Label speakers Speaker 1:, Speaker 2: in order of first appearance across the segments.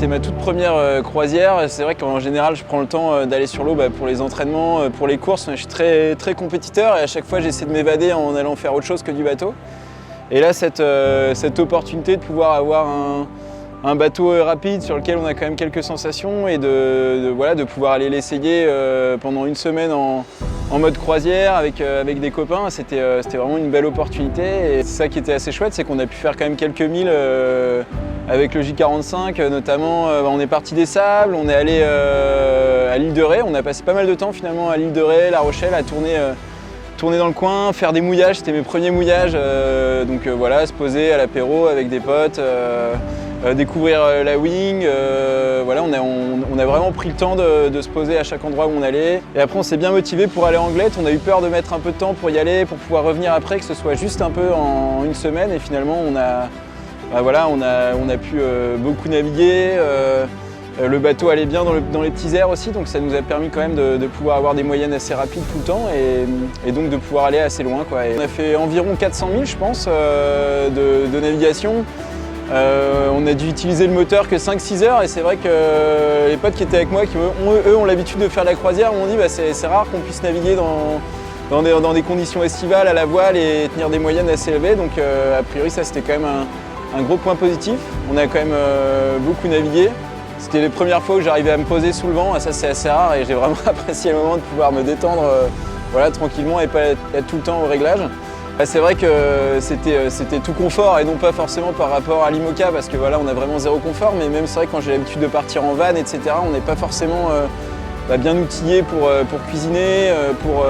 Speaker 1: c'était ma toute première croisière. C'est vrai qu'en général, je prends le temps d'aller sur l'eau pour les entraînements, pour les courses. Je suis très compétiteur et à chaque fois, j'essaie de m'évader en allant faire autre chose que du bateau. Et là, cette opportunité de pouvoir avoir un bateau rapide sur lequel on a quand même quelques sensations et de pouvoir aller l'essayer pendant une semaine en mode croisière avec des copains, c'était vraiment une belle opportunité. Et c'est ça qui était assez chouette, c'est qu'on a pu faire quand même quelques milles avec le J45 notamment. On est parti des Sables, on est allé à l'île de Ré, on a passé pas mal de temps finalement à l'île de Ré, La Rochelle, à tourner dans le coin, faire des mouillages, c'était mes premiers mouillages. Voilà, se poser à l'apéro avec des potes, découvrir la wing. Voilà, on a vraiment pris le temps de se poser à chaque endroit où on allait. Et après on s'est bien motivé pour aller en Anglet. On a eu peur de mettre un peu de temps pour y aller, pour pouvoir revenir après, que ce soit juste un peu en une semaine. Et finalement on a pu beaucoup naviguer. Le bateau allait bien dans les petits airs aussi, donc ça nous a permis quand même de pouvoir avoir des moyennes assez rapides tout le temps et donc de pouvoir aller assez loin, quoi. Et on a fait environ 400 000 je pense de navigation. On a dû utiliser le moteur que 5-6 heures et c'est vrai que les potes qui étaient avec moi, qui eux ont l'habitude de faire la croisière, m'ont dit c'est rare qu'on puisse naviguer dans des conditions estivales à la voile et tenir des moyennes assez élevées, donc a priori ça c'était quand même un gros point positif. On a quand même beaucoup navigué. C'était les premières fois où j'arrivais à me poser sous le vent, et ça c'est assez rare et j'ai vraiment apprécié le moment de pouvoir me détendre voilà, tranquillement et pas être tout le temps au réglage. C'est vrai que c'était tout confort et non pas forcément par rapport à l'IMOCA parce que voilà, on a vraiment zéro confort, mais même c'est vrai que quand j'ai l'habitude de partir en van, etc., on n'est pas forcément bien outillé pour cuisiner, pour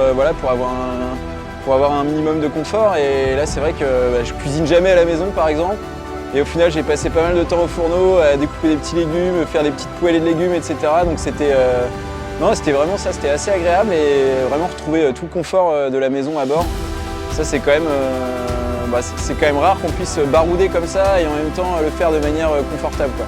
Speaker 1: avoir un minimum de confort. Et là c'est vrai que je cuisine jamais à la maison par exemple. Et au final, j'ai passé pas mal de temps au fourneau à découper des petits légumes, faire des petites poêlées de légumes, etc. Donc c'était vraiment ça, c'était assez agréable et vraiment retrouver tout le confort de la maison à bord. Ça, c'est quand même rare qu'on puisse barouder comme ça et en même temps le faire de manière confortable, quoi.